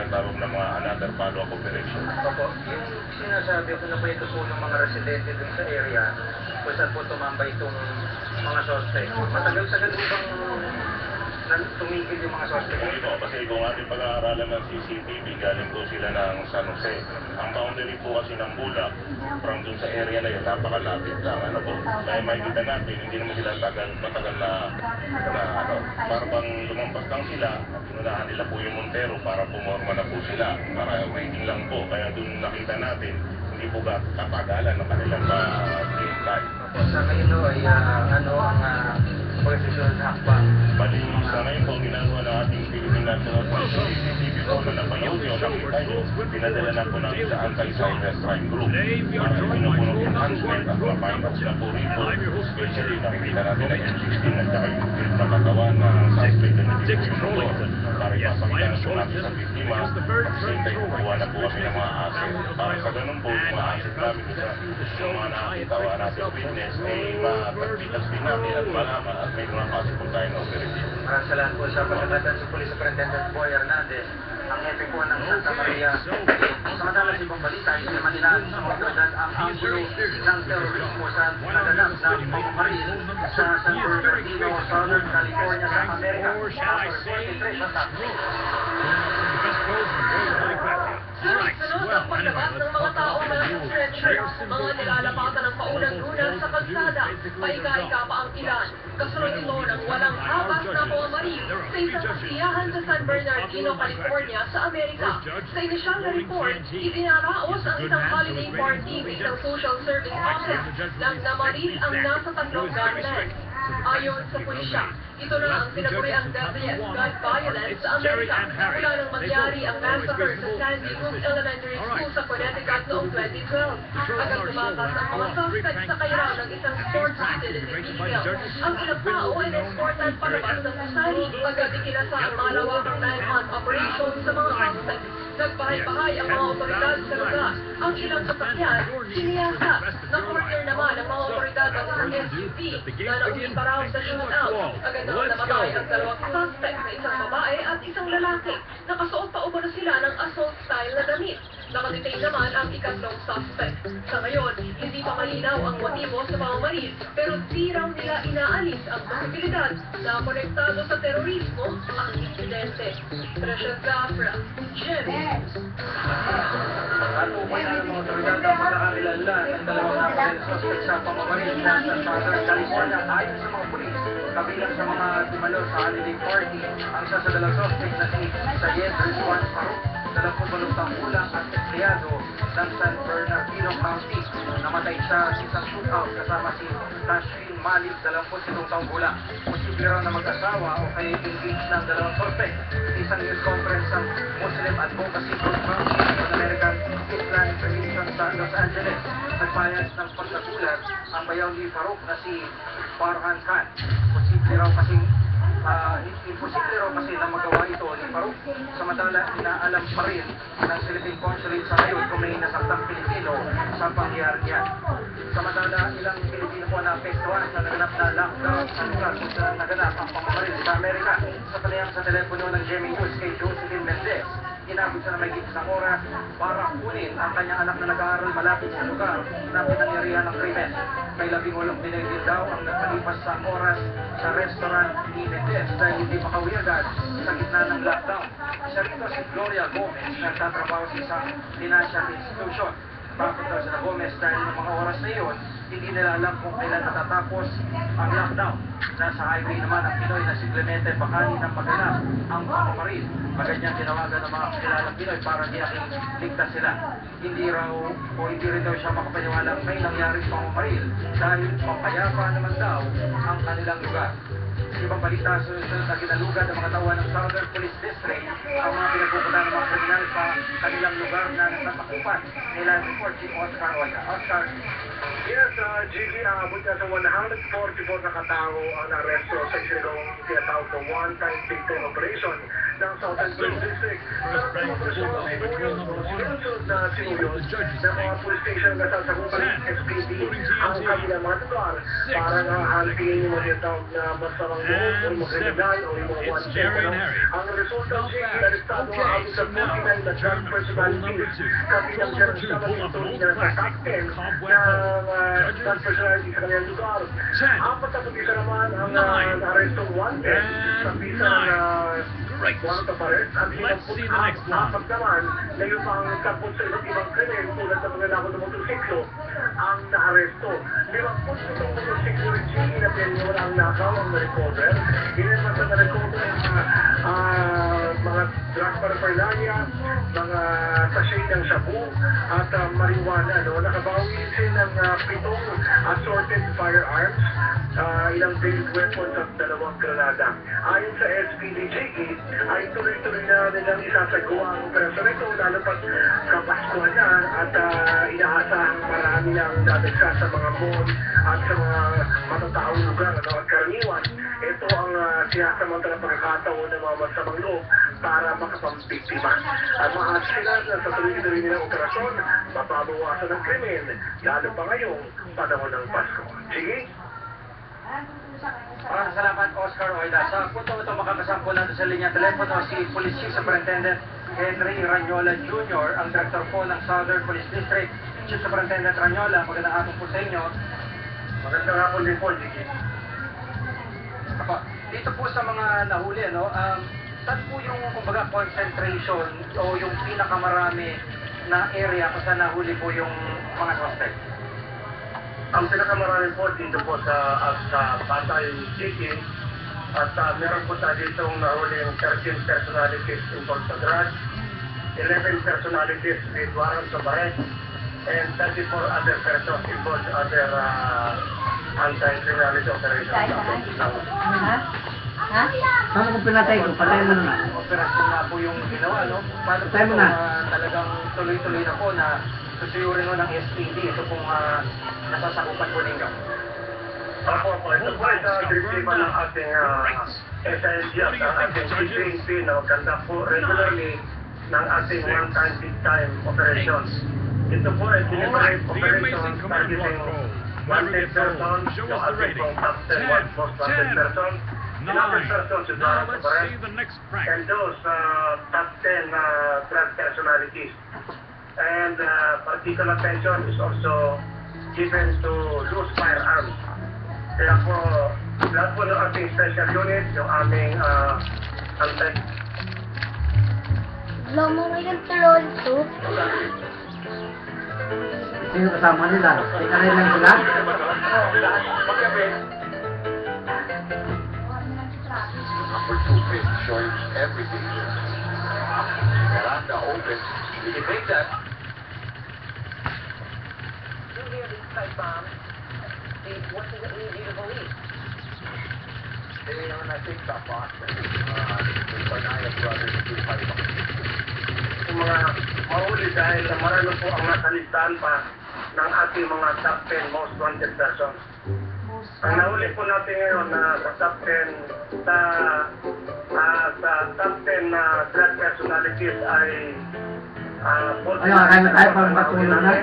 nagkaroon ng mga another follow-up operation. Opo, yung sinasabi ko na po ito po ng mga residente dun sa area kung saan po tumambay itong mga suspect. Matagal-tagal po bang tumigil yung mga suspect? Ito, kasi kung ating pag-aaralan ng CCTV, galing po sila ng San Jose. Ang boundary po kasi ng Bulak, from dun sa area na yun, napakalapit lang. Ano po, kaya makikita natin, hindi naman sila matagal na para bang lumampas lang sila, inunahan nila po yung Montero para pumorma na po sila. Para waiting lang po, kaya dun nakita natin, hindi po kapagalan ng kanilang game time. Sa ngayon no, ay ano ang pagsusunod na hakbang? Bali, sa ngayon po, ginagawa ng ating Philippine National Police CCTV po na napanood nyo, nakita nyo, pinadala na po namin sa Anti-Cybercrime Group para sino po ng enhancement at ma-find out na po rito, especially nakikita natin na M16 at saka yung field na katawan na suspect na hindi po yung motor para ipapakita na po natin sa biktima at same time kukuha na po kami ng mga asset para sa ganun po, yung mga asset namin sa mga nakakitawa natin witness ay matagpitas din natin at malaman at may mga kaso po tayo na operation. Maraming salamat po sa pagkakatan sa Police Superintendent Boy Hernandez, ang hepe po ng Santa Maria. Samantala sa ibang balita, hindi manilaan sa otoridad ang anggulo ng terorismo sa naganap ng pamamaril sa San Bernardino, Southern California sa Amerika. Sunod ang paglabas ng mga tao malaking stretcher, mga nilalapatan ng paulan-ulan sa kalsada, paika-ika pa ang ilan. Kasunod ito ng walang habas na pamamaril sa isang kasiyahan sa San Bernardino, California sa Amerika. Sa inisyal na report, itinaraos ang isang holiday party sa isang social service office nang namaril ang nasa tatlong gunmen. Ayon sa pulisya, ito na ang sinaguriang deadliest gun violence sa Amerika mula nang mangyari ang massacre sa Sandy Hook Elementary School sa Connecticut noong 2012. Agad tumakas ang mga suspect sa kairaw ng isang sports utility vehicle. Ang ilang tao ay na-escortan palabas ng gusali. Agad ikinasa ang malawakang manhunt operation sa mga suspect. Nagbahay-bahay ang mga otoridad sa lugar. Ang ilang sasakyan, siniyasa. Na-corner naman ang mga otoridad ng SUV na nauwi pa raw sa shootout. Agad naman namatay ang dalawang suspect na isang babae at isang lalaki. Nakasuot pa umano sila ng assault-style na damit. Nakadetain naman ang ikatlong suspect. Sa ngayon, hindi pa malinaw ang motibo sa pamamaril, pero di raw nila inaalis ang posibilidad na konektado sa terorismo ang insidente. Precious Zafra, Jimmy. At upay na ng mga otoridad ang pagkakakilanlan ng dalawang napalit suspect sa pamamaril sa Southern California ayon sa mga pulis. Kabilang sa mga dumalo sa holiday party, ang isa sa dalawang suspect na si Sayed Rizwan Farouk, 28 gulang at empleyado ng San Bernardino County. Namatay siya sa isang shootout kasama si Tashin Malik, 27 taong gulang. Posible raw na mag-asawa o kaya engage ng dalawang suspect. Isang news conference ng Muslim Advocacy Group ng American Islamic Religion sa Los Angeles. Nagpayag ng pagkatulat ang bayaw ni Farouk na si Farhan Khan. Imposible raw kasi na magawa ito ni Farouk. Samantala, inaalam pa rin ng Philippine Consulate sa ngayon kung may nasaktang Pilipino sa pangyayari niyan. Samantala, ilang Pilipino po na apektuhan sa naganap na lockdown sa lugar kung saan naganap ang pamamaril sa Amerika. Sa panayam sa telepono ng GMA News kay Josephine Mendez, inabot siya na may isang oras para kunin ang kanyang anak na nag-aaral malapit sa lugar na pinangyarihan ng krimen. May 18 dinigil daw ang nagpalipas sa oras sa restaurant ni Mendez dahil hindi makauwi agad sa gitna ng lockdown. Siya rito si Gloria Gomez na nagtatrabaho sa isang financial institution. Bakit daw sila Gomez dahil ng mga oras na iyon, hindi nila alam kung kailan natatapos ang lockdown. Nasa highway naman ang Pinoy na si Clemente Bacani ng maganap ang pamamaril. Maganyang tinawagan ng mga kakilalang Pinoy para tiyaking ligtas sila. Hindi rin daw siya makapaniwalang may nangyaring pamamaril dahil papayapa naman daw ang kanilang lugar. Ibang balita, sunod-sunod na kinalugan ng mga tauhan ng Southern Police District ang mga pinagpupunta ng mga kriminal sa kanilang lugar na nagtatakupan. Nila report si Oscar Oya. Oscar. Yes, Gigi, abot na sa 144 na katao ang naresto sa sinagawang tinatawag na one-time victim operation ng Southern Police District. Sunod na sinuyos ng mga police station na sasagutan ng SPD ang kabilang mga lugar para na hantingin yung mga tinatawag na masamang loob o yung mga kriminal o yung mga It's wanted. Jerry ano. and Harry. Ang resulta Not sige, bad. narestado Okay, ang ating so sa now, 49 na drug German patrol number personalities. 2. Kabilang Patrol number dyan 2 sa pull up an mga old nila sa classic, captain the Cobweb ng Hole. drug personality sa kanilang lugar. 10. Apat na pag-isa naman ang 9. arestong wanted sa And bisa ng 9. Great. warrant of arrest. At Let's see the next one. apat naman na yung mga kapot sa iba't ibang krimen tulad ng mga nakot ng motorsiklo ang naaresto. 57 motorsiklo rin siya na pinyo ang nakaw ang na-recover. Ilan man sa na-recover ang mga drug paraphernalia, mga sachet ng shabu at marijuana. No? Nakabawi din ng 7 assorted firearms, ilang veiled weapons at 2 granada. Ayon sa SPDJE, ay tuloy-tuloy na nilang isasagawa ang operasyon ito lalo pag kapaskuhan na at inaasahang marami ng dadagsa sa mga mall at sa mga matataong lugar at karaniwan. Ito ang sinasamantala pagkakataon ng mga masamang loob para makapambiktima. At maasilan na sa tuloy-tuloy nilang operasyon, mapabawasan ng krimen, lalo pa ngayong panahon ng Pasko. Sige? Maraming salamat, Oscar Oida. Sa punto ito, makakasampo natin sa linya telepono si Police Chief Superintendent Henry Ranyola Jr., ang Director po ng Southern Police District. Chief Superintendent Ranyola, magandang hapon po sa inyo. Magandang hapon din po, Gigi. Apa, dito po sa mga nahuli, no, saan po yung kumbaga concentration o yung pinakamarami na area kung saan nahuli po yung mga suspect? Ang pinakamarami po dito po sa Pasay City at meron po tayo ditong nahuling 13 personalities involved sa drugs, 11 personalities with warrants of arrest, and 34 other persons involved in other anti-criminality operations. Ha? Paano kung pinatay ko? Patay mo na. Operasyon na po yung ginawa, no? Paano po Patay mo ito, na. talagang tuloy-tuloy na po na susuyurin mo ng SPD, ito pong nasasakupan po ninyo. Opo, ito po ay sa direktiba ng ating SILGF, ang ating CPNP na magkanda po regularly ng ating one-time, big-time operations. Ito po ay deliberate operation targeting wanted persons, yung ating pong top 10 most wanted persons, 11 persons with Now warrants of let's see arrest, the next prank. and those top 10 drug personalities. And particular attention is also given to loose firearms. Kaya po, lahat po ng ating special unit, yung aming anti... Lama mo yung tulol to. Sino kasama nila? Tingnan rin lang sila? Number 2 pin showing everything. Veranda open. You can make that. I think the Boston, the Barnaya brothers, Yung mga mahuli dahil na marami po ang nasalitaan pa ng ating mga top 10 most wanted persons. Ang nahuli po natin ngayon na sa top 10 sa top 10 na drug personalities ay Ayun, kaya na tayo parang katulong na.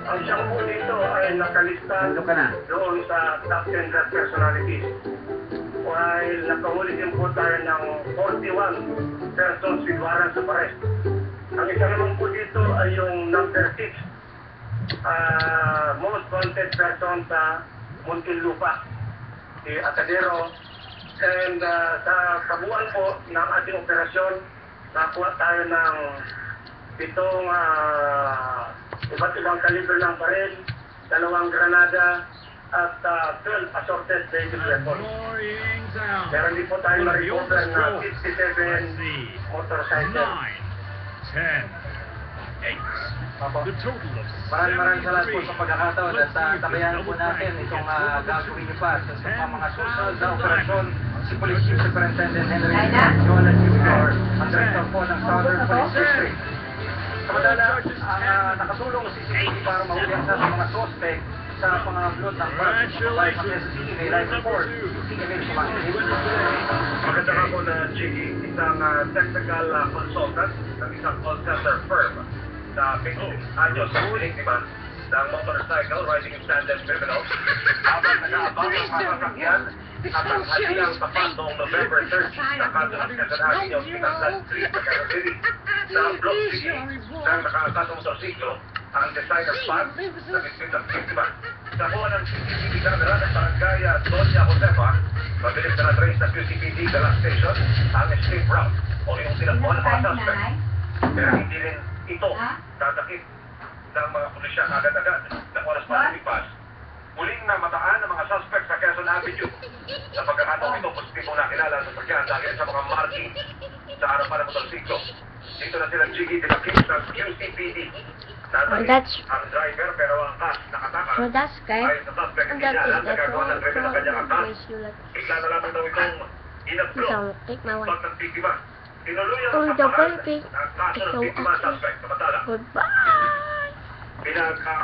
ang siyang po dito ay nakalista Nandun ka na. doon sa top 10 drug personalities. While nakahuli din po tayo ng 41 persons with warrants of arrest. Ang isa naman po dito ay yung number 6, most wanted person sa Muntinlupa, si Atadero. And sa kabuuan po ng ating operasyon, nakuha tayo ng 7 iba't ibang kaliber ng baril, 2 granada, at 12 assorted vehicle weapons. Annoying sound. Meron din po tayo One of the na-recover oldest na rolls. 57 Let's see. motorcycle. 9, 10, 8. Opo. The total of Maraming salamat po 73. sa pagkakataon at Let's see if tabayan this po double natin prank itong gets over gagawin niyo pa sa mga susunod na 10,000 operasyon. Si Police Chief Superintendent Henry Ay na? Jola Jr., ang Director po ng Southern Police District. Samantala, ang nakatulong si CCTV para mahuli ang sa mga suspect sa pang-upload ng birth. Congratulations. May live report. CCTV kumakinig. Maganda nga po na Chigi, isang technical consultant ng isang call center firm na ayos sa piniktima ng motorcycle riding in tandem criminals habang nag habang ang sasakyan at ang hatiang tapat noong November 30 sa kanto ng Quezon Hospital Land Street sa Quezon City. Sa Block City, nang nakakasang motorsiklo, ang designer pad na bisbit ng biktima. Sa kuha ng CCTV camera ng barangay Doña Josefa, mabilis na na-trace sa QCPD Galang Station ang escape route o yung tinakbuhan ng mga suspect. Pero hindi rin ito tatakip ng mga pulisya agad-agad ng oras pa nalipas. Muling namataan ng mga suspect sa Quezon Avenue. Sa pagkakataong ito, positibong nakilala sa sakyan dahil sa mga marking sa harapan ng motorsiklo. Dito na silang Jiggy dinakip ng QCPD. Ang driver pero ang cast nakataka. So that's guys. Ay sa suspect hindi niya alam na gagawa ng driver ng kanyang atas. Bigla na lamang daw itong inablo pag ng biktima. Tinuluyan Oh, sa double pahan pick. ang kaso ng Ikaw biktima ako. suspect. Samantala, Goodbye. pinagka